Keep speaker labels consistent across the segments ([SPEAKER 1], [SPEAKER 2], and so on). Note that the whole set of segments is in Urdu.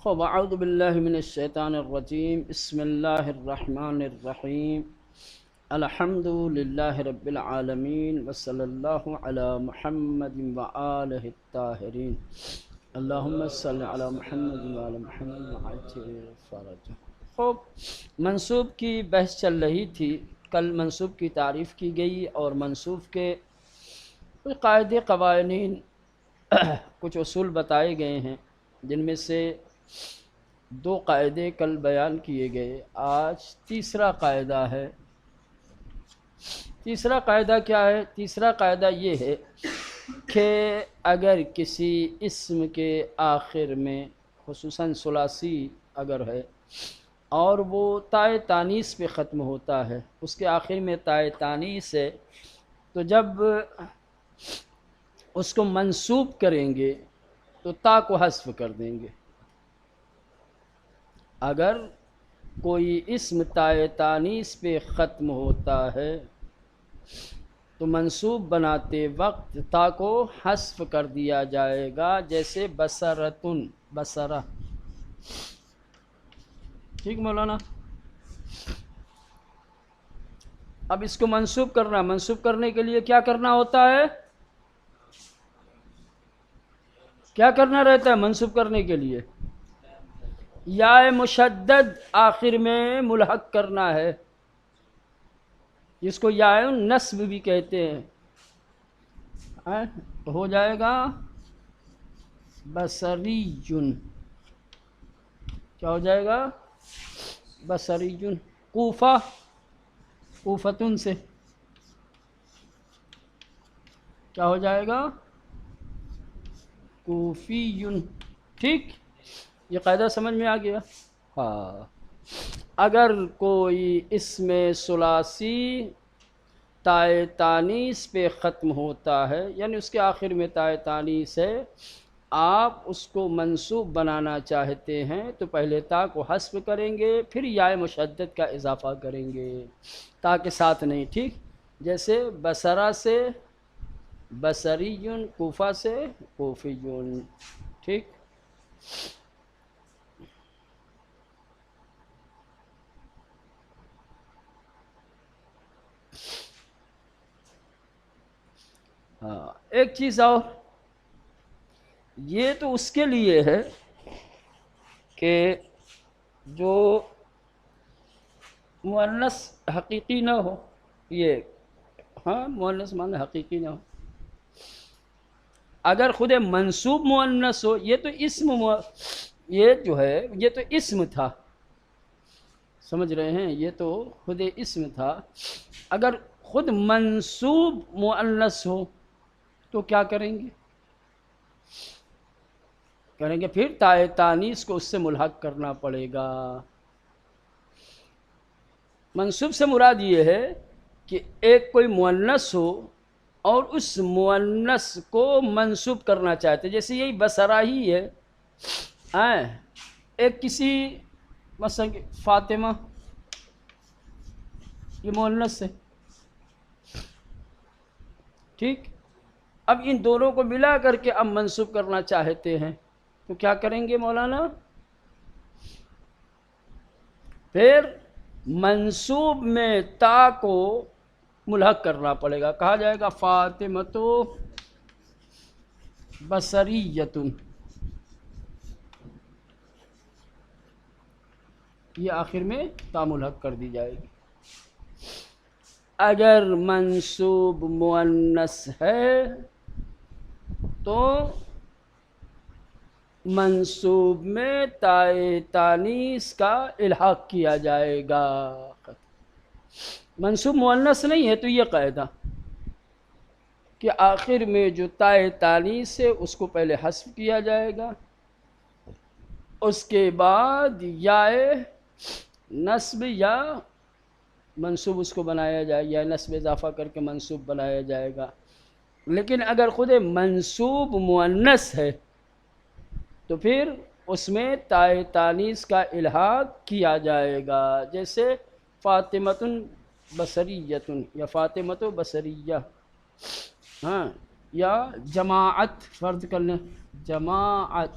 [SPEAKER 1] خب اعوذ باللہ من الشیطان الرجیم بسم اللہ الرحمن الرحیم الحمد للہ رب العالمین وصلی اللہ علی محمد وآلہ الطاہرین اللہم صلی علی محمد وآل محمد وعجل فرجہ۔ خب منصوب کی بحث چل رہی تھی، کل منصوب کی تعریف کی گئی اور منصوب کے کچھ قاعدے قوانین کچھ اصول بتائے گئے ہیں، جن میں سے دو قاعدے کل بیان کیے گئے۔ آج تیسرا قاعدہ ہے۔ تیسرا قاعدہ کیا ہے؟ تیسرا قاعدہ یہ ہے کہ اگر کسی اسم کے آخر میں خصوصاً ثلاثی اگر ہے اور وہ تائے تانیث پہ ختم ہوتا ہے، اس کے آخر میں تائے تانیث ہے، تو جب اس کو منصوب کریں گے تو تا کو حذف کر دیں گے۔ اگر کوئی اسم تائے تانیث پہ ختم ہوتا ہے تو منصوب بناتے وقت تا کو حذف کر دیا جائے گا، جیسے بصرتن، بصرہ۔ ٹھیک مولانا؟ اب اس کو منصوب کرنا، منصوب کرنے کے لیے کیا کرنا ہوتا ہے؟ کیا کرنا رہتا ہے منصوب کرنے کے لیے؟ یا مشدد آخر میں ملحق کرنا ہے، جس کو یا نصب بھی کہتے ہیں۔ تو ہو جائے گا بصریجن۔ کیا ہو جائے گا؟ بصریجن۔ کوفہ، کوفتن سے کیا ہو جائے گا؟ کوفیون۔ ٹھیک، یہ قاعدہ سمجھ میں آ گیا؟ ہاں۔ اگر کوئی اسم ثلاثی تائے تانیث پہ ختم ہوتا ہے، یعنی اس کے آخر میں تائے تانیث ہے، آپ اس کو منصوب بنانا چاہتے ہیں تو پہلے تا کو حذف کریں گے، پھر یا مشدد کا اضافہ کریں گے، تا کے ساتھ نہیں۔ ٹھیک، جیسے بصرہ سے بصریون، کوفہ سے کوفیون۔ ٹھیک، ہاں۔ ایک چیز اور، یہ تو اس کے لیے ہے کہ جو مؤنث حقیقی نہ ہو، یہ ہاں مؤنث معنی حقیقی نہ ہو۔ اگر خود منصوب مؤنث ہو، یہ تو اسم یہ جو ہے یہ تو اسم تھا، سمجھ رہے ہیں؟ یہ تو خود اسم تھا۔ اگر خود منصوب مؤنث ہو تو کیا کریں گے؟ کریں گے پھر تائے تانیث کو اس سے ملحق کرنا پڑے گا۔ منصوب سے مراد یہ ہے کہ ایک کوئی مؤنث ہو اور اس مؤنث کو منصوب کرنا چاہتے، جیسے یہی بصرہ ہی ہے۔ ایک کسی مثلا فاطمہ، یہ مؤنث ہے۔ ٹھیک، اب ان دونوں کو ملا کر کے اب منصوب کرنا چاہتے ہیں تو کیا کریں گے مولانا؟ پھر منصوب میں تا کو ملحق کرنا پڑے گا، کہا جائے گا فاطمۃ بصریۃ۔ یہ آخر میں تا ملحق کر دی جائے گی۔ اگر منصوب مؤنث ہے تو منصوب میں تائے تانیث کا الحاق کیا جائے گا۔ منصوب مؤنث نہیں ہے تو یہ قاعدہ کہ آخر میں جو تائے تانیث ہے اس کو پہلے حذف کیا جائے گا، اس کے بعد یا نصب یا منصوب اس کو بنایا جائے، یا نصب اضافہ کر کے منصوب بنایا جائے گا۔ لیکن اگر خود منصوب مؤنث ہے تو پھر اس میں تائے تانیث کا الحاق کیا جائے گا، جیسے فاطمۃ بصریۃ یا فاطمۃ بصریہ، ہاں، یا جماعت، فرض کر لیں جماعت۔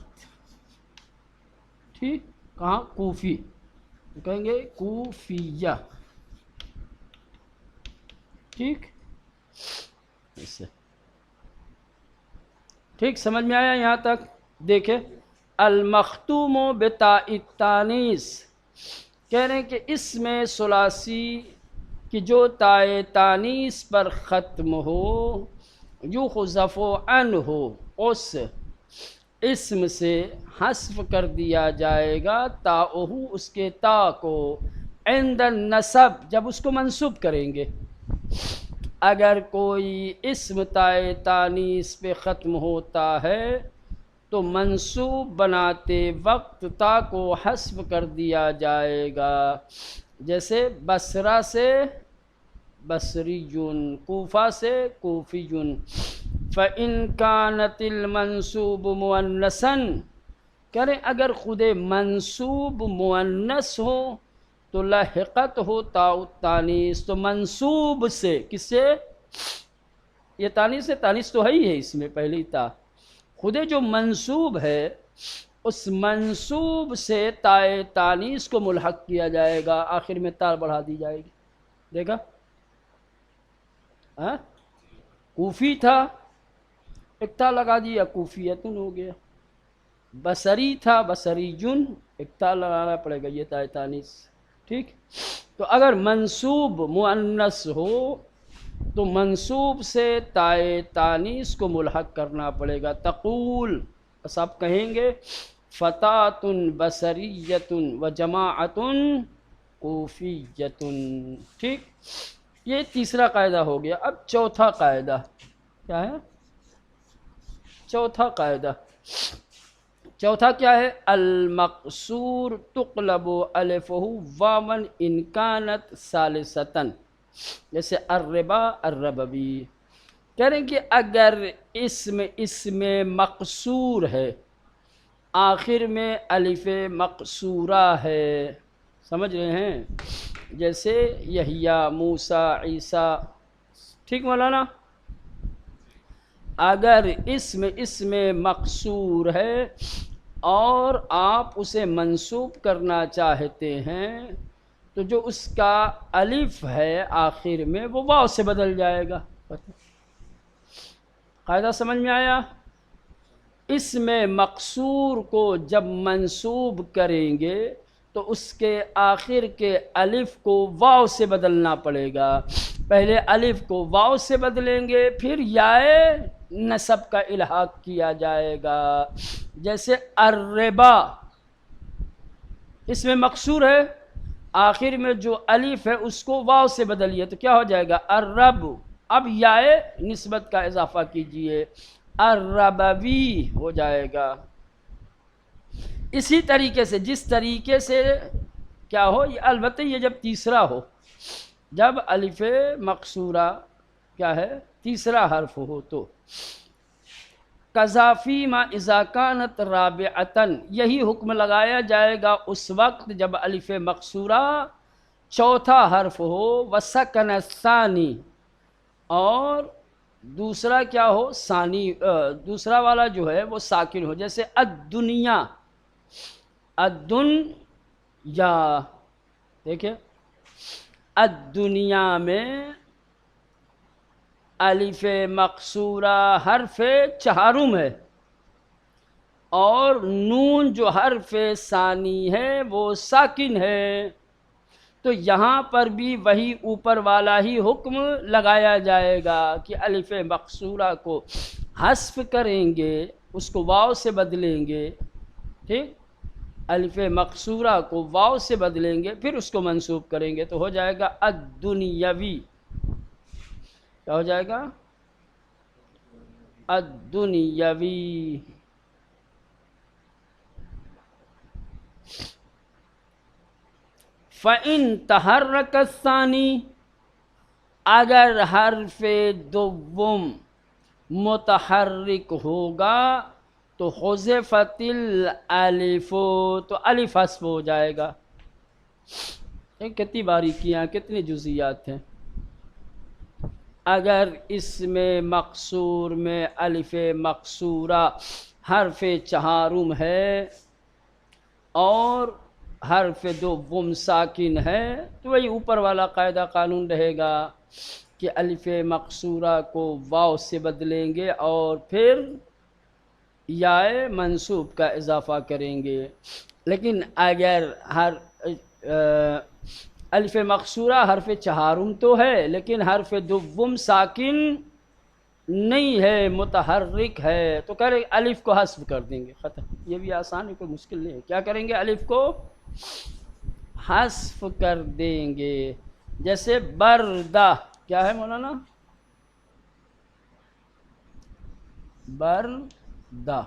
[SPEAKER 1] ٹھیک، کہاں؟ کوفی، کہیں گے کوفیہ، ٹھیک، اسے ٹھیک سمجھ میں آیا یہاں تک؟ دیکھیں، المختوم بتاء التانیث، کہہ رہے ہیں کہ اس میں ثلاثی کہ جو تائے تانیث پر ختم ہو، یحذف عنہ، اس اسم سے حذف کر دیا جائے گا، تاؤہ، اس کے تا کو، عند النصب، جب اس کو منصوب کریں گے۔ اگر کوئی اسم تائے تانیث پہ ختم ہوتا ہے تو منصوب بناتے وقت تا کو حذف کر دیا جائے گا، جیسے بصرہ سے بصریٌ، کوفہ سے کوفیٌ۔ فَإِن كَانَتِ الْمَنْصُوبُ مُؤَنَّثًا، کہہ رہے اگر خود منصوب مؤنث ہو تو لحقت ہو تاء التانیث، تو منصوب سے، کس سے؟ یہ تانیث سے، تانیث تو ہے ہی ہے اس میں پہلی تا، خود جو منصوب ہے اس منصوب سے تائے تانیث کو ملحق کیا جائے گا، آخر میں تا بڑھا دی جائے گی۔ دیکھا؟ ہاں، کوفی تھا، ایک تا لگا دیا، کوفیتن ہو گیا۔ بصری تھا، بصریجن، ایک تا لگانا پڑے گا، یہ تائے تانیث، ٹھیک۔ تو اگر منصوب مؤنث ہو تو منصوب سے تائے تانیث کو ملحق کرنا پڑے گا۔ تقول، بس آپ کہیں گے فتاۃ بصریۃ و جماعۃ کوفیۃ، ٹھیک۔ یہ تیسرا قاعدہ ہو گیا۔ اب چوتھا قاعدہ کیا ہے؟ چوتھا قاعدہ، چوتھا کیا ہے؟ المقصور تقلب الفہ واوا ان کانت ثالثۃ، جیسے الربا، الربوی۔ کہہ رہے ہیں کہ اگر اسم مقصور ہے، آخر میں الف مقصورہ ہے، سمجھ رہے ہیں؟ جیسے یحییٰ، موسیٰ، عیسیٰ، ٹھیک مولانا؟ اگر اسم مقصور ہے اور آپ اسے منصوب کرنا چاہتے ہیں تو جو اس کا الف ہے آخر میں وہ واو سے بدل جائے گا۔ قاعدہ سمجھ میں آیا؟ اسم مقصور کو جب منصوب کریں گے تو اس کے آخر کے الف کو واو سے بدلنا پڑے گا۔ پہلے الف کو واو سے بدلیں گے، پھر یائے نصب کا الحاق کیا جائے گا۔ جیسے الربا، اس میں مقصور ہے، آخر میں جو الف ہے اس کو واو سے بدلیے تو کیا ہو جائے گا؟ الرب۔ اب یائے نسبت کا اضافہ کیجئے، الربوی ہو جائے گا۔ اسی طریقے سے، جس طریقے سے کیا ہو، البتہ یہ جب تیسرا ہو، جب الف مقصورہ کیا ہے؟ تیسرا حرف ہو تو قذافی ما اذا کانت رابعۃ، یہی حکم لگایا جائے گا اس وقت جب الف مقصورہ چوتھا حرف ہو، وسکن الثانی، اور دوسرا کیا ہو؟ ثانی، دوسرا والا جو ہے وہ ساکن ہو، جیسے الدنیا، الدنیا، دیکھیں الدنیا میں الف مقصورہ حرف چہارم ہے اور نون جو حرف ثانی ہے وہ ساکن ہے، تو یہاں پر بھی وہی اوپر والا ہی حکم لگایا جائے گا کہ الف مقصورہ کو حذف کریں گے، اس کو واو سے بدلیں گے، ٹھیک، الف مقصورہ کو واو سے بدلیں گے، پھر اس کو منصوب کریں گے تو ہو جائے گا الدنیوی۔ کیا ہو جائے گا؟ الدنیوی۔ فَإِن تَحَرَّكَ الثَّانِي، اگر حرف دوم متحرک ہوگا تو حذفت الالف، تو الف حذف ہو جائے گا۔ کتنی باریکیاں، کتنی جزئیات ہیں۔ اگر اسم مقصور میں الف مقصورہ حرف چہارم ہے اور حرف دوم ساکن ہے تو وہی اوپر والا قاعدہ قانون رہے گا کہ الف مقصورہ کو واو سے بدلیں گے اور پھر یا منصوب کا اضافہ کریں گے. لیکن اگر الف مقصورہ حرف چہارم تو ہے لیکن حرف دوم ساکن نہیں ہے، متحرک ہے، تو کہہ رہے الف کو حذف کر دیں گے، ختم. یہ بھی آسان ہے، کوئی مشکل نہیں ہے. کیا کریں گے؟ الف کو حذف کر دیں گے. جیسے بردہ کیا ہے مولانا؟ بردہ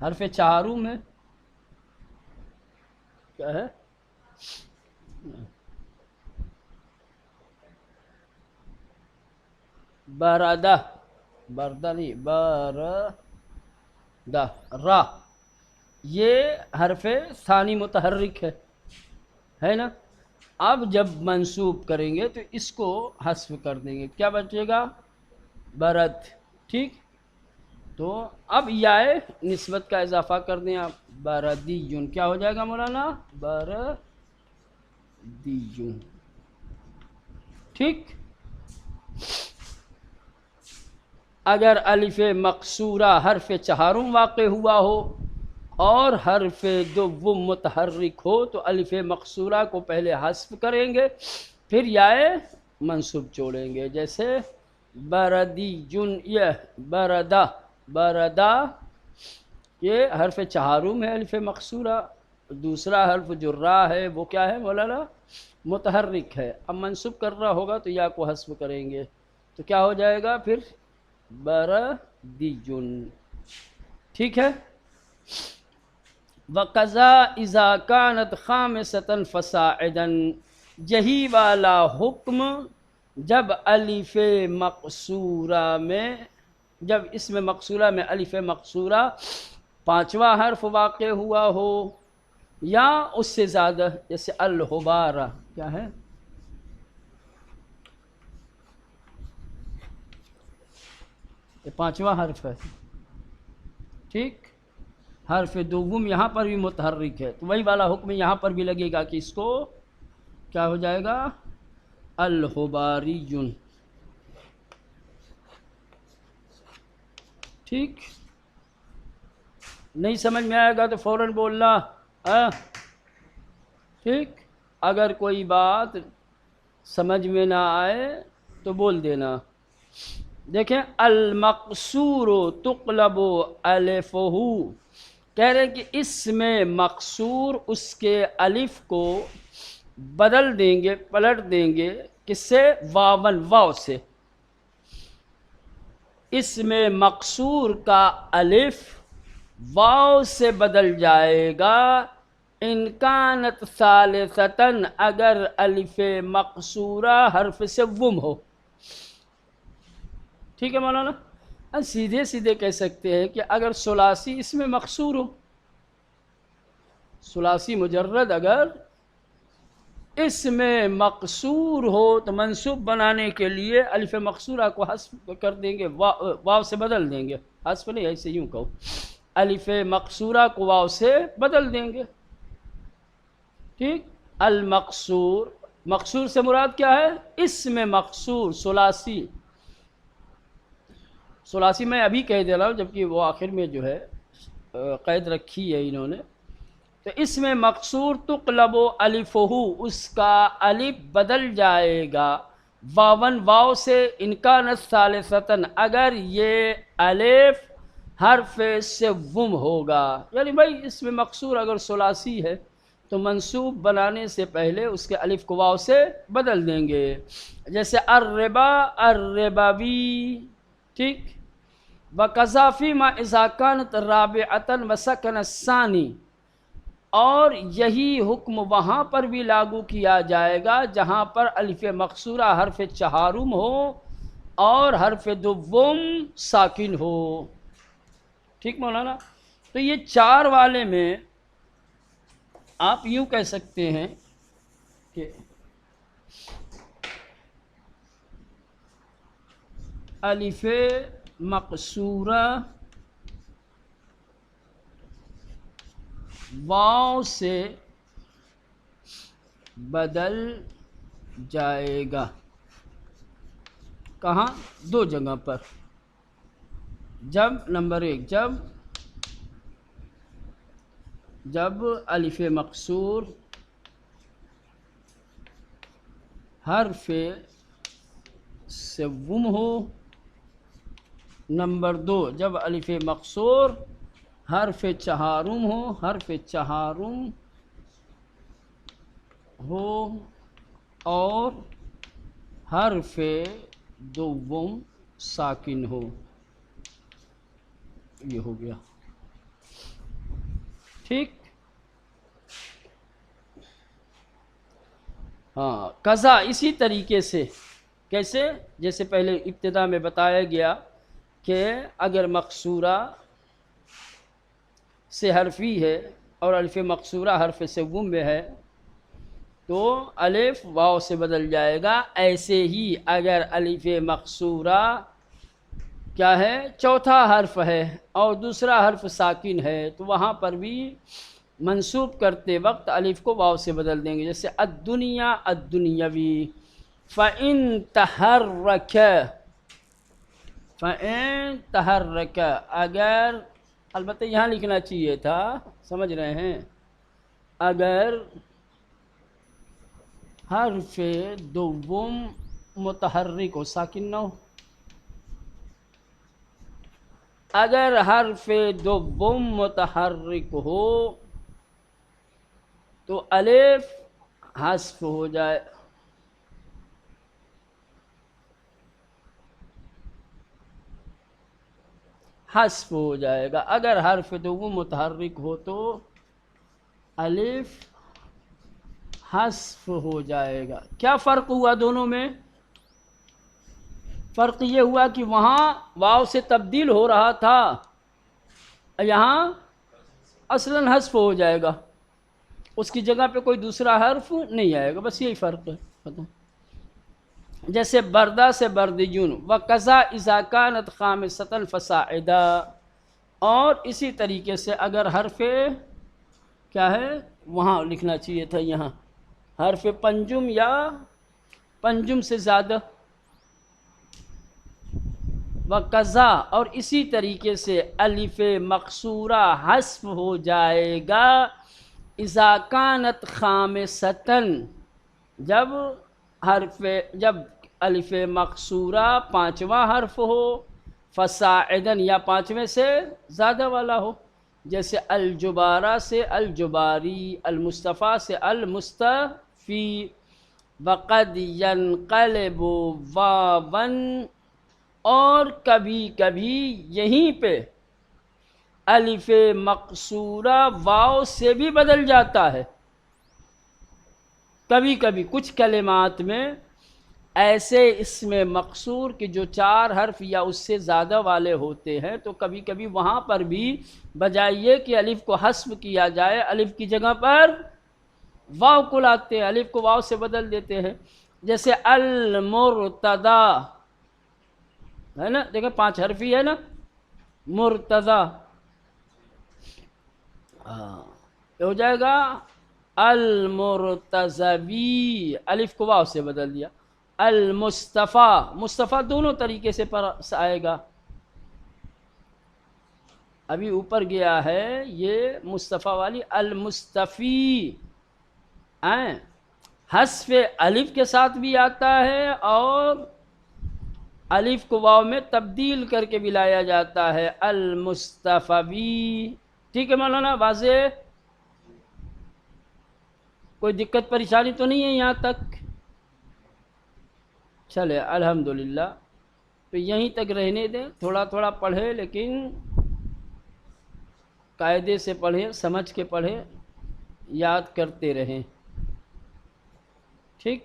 [SPEAKER 1] حرف چہارم ہے، کیا ہے؟ بردہ، بردہ نہیں، بردہ، را، یہ حرف ثانی متحرک ہے نا. اب جب منصوب کریں گے تو اس کو حذف کر دیں گے، کیا بچے گا؟ برد. ٹھیک، تو اب یا نسبت کا اضافہ کر دیں آپ، بردیون، کیا ہو جائے گا مولانا؟ بردیون. ٹھیک. اگر الف مقصورہ حرف چہارم واقع ہوا ہو اور حرف دوم متحرک ہو تو الف مقصورہ کو پہلے حذف کریں گے پھر یا منصوب جوڑیں گے. جیسے بردیون، یہ بردہ، بردہ یہ حرف چہارم ہے الف مقصورہ، دوسرا حرف جو را ہے وہ کیا ہے مولانا؟ متحرک ہے. اب منصوب کر رہا ہوگا تو یا کو حذف کریں گے تو کیا ہو جائے گا پھر؟ بردیون. ٹھیک ہے. وَقَضَا إِذَا كَانَتْ خَامِسَةً فَصَاعِدًا، یہی والا حکم جب الف مقصورہ میں، جب اسم مقصورہ میں الف مقصورہ پانچواں حرف واقع ہوا ہو یا اس سے زیادہ، جیسے الحبارہ کیا ہے؟ یہ پانچواں حرف ہے. ٹھیک. حرف دوم یہاں پر بھی متحرک ہے تو وہی والا حکم یہاں پر بھی لگے گا کہ اس کو کیا ہو جائے گا؟ الحباریون. ٹھیک. نہیں سمجھ میں آئے گا تو فوراً بولنا. ٹھیک. اگر کوئی بات سمجھ میں نہ آئے تو بول دینا. دیکھیں، المقصور تقلب الفہ، کہہ رہے ہیں کہ اس میں مقصور اس کے الف کو بدل دیں گے، پلٹ دیں گے، کس سے؟ واون، واو سے. اس میں مقصور کا الف واو سے بدل جائے گا ان کانت ثالثتاً، اگر الف مقصورہ حرف سے وم ہو. ٹھیک ہے مولانا. سیدھے سیدھے کہہ سکتے ہیں کہ اگر ثلاثی اس میں مقصور ہو، ثلاثی مجرد اگر اس میں مقصور ہو تو منصوب بنانے کے لیے الف مقصورہ کو حذف کر دیں گے، واو سے بدل دیں گے. حذف نہیں، ایسے یوں کہو، الف مقصورہ کو واو سے بدل دیں گے. ٹھیک. المقصور، مقصور سے مراد کیا ہے؟ اسم مقصور ثلاثی. ثلاثی میں ابھی کہہ دے رہا ہوں جبکہ وہ آخر میں جو ہے قید رکھی ہے انہوں نے. تو اس میں مقصور تقلب الفہ، اس کا الف بدل جائے گا واون، واو سے، ان کانت ثالثتاً، اگر یہ الف حرف سوم ہوگا. یعنی بھائی اس میں مقصور اگر ثلاثی ہے تو منصوب بنانے سے پہلے اس کے الف کو واو سے بدل دیں گے. جیسے الربا، الربوی. ٹھیک. وَقَضَا فِيمَا إِذَا كَانَتْ رَابِعَةً وَسَكَنَ الثَّانِي، اور یہی حکم وہاں پر بھی لاگو کیا جائے گا جہاں پر الف مقصورہ حرف چہارم ہو اور حرف دوم ساکن ہو. ٹھیک مولانا. تو یہ چار والے میں آپ یوں کہہ سکتے ہیں کہ الف مقصورہ واو سے بدل جائے گا. کہاں؟ دو جگہ پر. جب نمبر 1 جب الف مقصور حرف سوم ہو. نمبر 2 جب الف مقصور حرف چہارم ہو. حرف چہارم ہو اور حرف دوم ساکن ہو. یہ ہو گیا. ٹھیک. ہاں قضا اسی طریقے سے. کیسے؟ جیسے پہلے ابتدا میں بتایا گیا کہ اگر مقصورہ سے حرفی ہے اور الف مقصورہ حرف سوم میں ہے تو الف واو سے بدل جائے گا. ایسے ہی اگر الف مقصورہ کیا ہے؟ چوتھا حرف ہے اور دوسرا حرف ساکن ہے تو وہاں پر بھی منصوب کرتے وقت الف کو واو سے بدل دیں گے. جیسے الدنیا الدنیوی. فَإِن تحرک اگر، البتہ یہاں لکھنا چاہیے تھا، سمجھ رہے ہیں، اگر حرف دوم متحرک ہو، ساکن نہ ہو. اگر حرف دوم متحرک ہو تو الف حذف ہو جائے. حذف ہو جائے گا. اگر حرف دوم متحرک ہو تو الف حذف ہو جائے گا. کیا فرق ہوا دونوں میں؟ فرق یہ ہوا کہ وہاں واو سے تبدیل ہو رہا تھا، یہاں اصلاً حذف ہو جائے گا، اس کی جگہ پہ کوئی دوسرا حرف نہیں آئے گا. بس یہی فرق ہے. جیسے بردہ سے بردیون. وَقَضَا إِذَا كَانَتْ خَامِسَةً فَصَاعِدًا. اور اسی طریقے سے اگر حرف کیا ہے، وہاں لکھنا چاہیے تھا، یہاں حرف پنجم یا پنجم سے زیادہ. وَقَضَا اور اسی طریقے سے الف مقصورہ حذف ہو جائے گا. إِذَا كَانَتْ خَامِسَةً جب الف مقصورہ پانچواں حرف ہو، فصاعدن یا پانچویں سے زیادہ والا ہو. جیسے الجبارہ سے الجباری، المصطفیٰ سے المصطفی. وقد ينقلب واون اور کبھی کبھی یہیں پہ الف مقصورہ واو سے بھی بدل جاتا ہے. کبھی کبھی کچھ کلمات میں ایسے اسم مقصور کے جو 4 حرف یا اس سے زیادہ والے ہوتے ہیں تو کبھی کبھی وہاں پر بھی بجائے یہ کہ الف کو حذف کیا جائے، الف کی جگہ پر واو کو لاتے ہیں، الف کو واو سے بدل دیتے ہیں. جیسے المرتضی ہے نا، دیکھیں 5 حرفی ہے نا، مرتضی. یہ ہو جائے گا المرتضوی، الف کو واو سے بدل دیا. المصطفیٰ، مصطفیٰ دونوں طریقے سے آئے گا. ابھی اوپر گیا ہے یہ مصطفیٰ والی المصطفی، حذف الف کے ساتھ بھی آتا ہے اور الف کو واو میں تبدیل کر کے بھی لایا جاتا ہے، المصطفی. ٹھیک ہے مولانا، واضح؟ کوئی دقت پریشانی تو نہیں ہے یہاں تک؟ چلے الحمدللہ. تو یہیں تک رہنے دیں، تھوڑا تھوڑا پڑھے لیکن قاعدے سے پڑھیں، سمجھ کے پڑھیں، یاد کرتے رہیں. ٹھیک.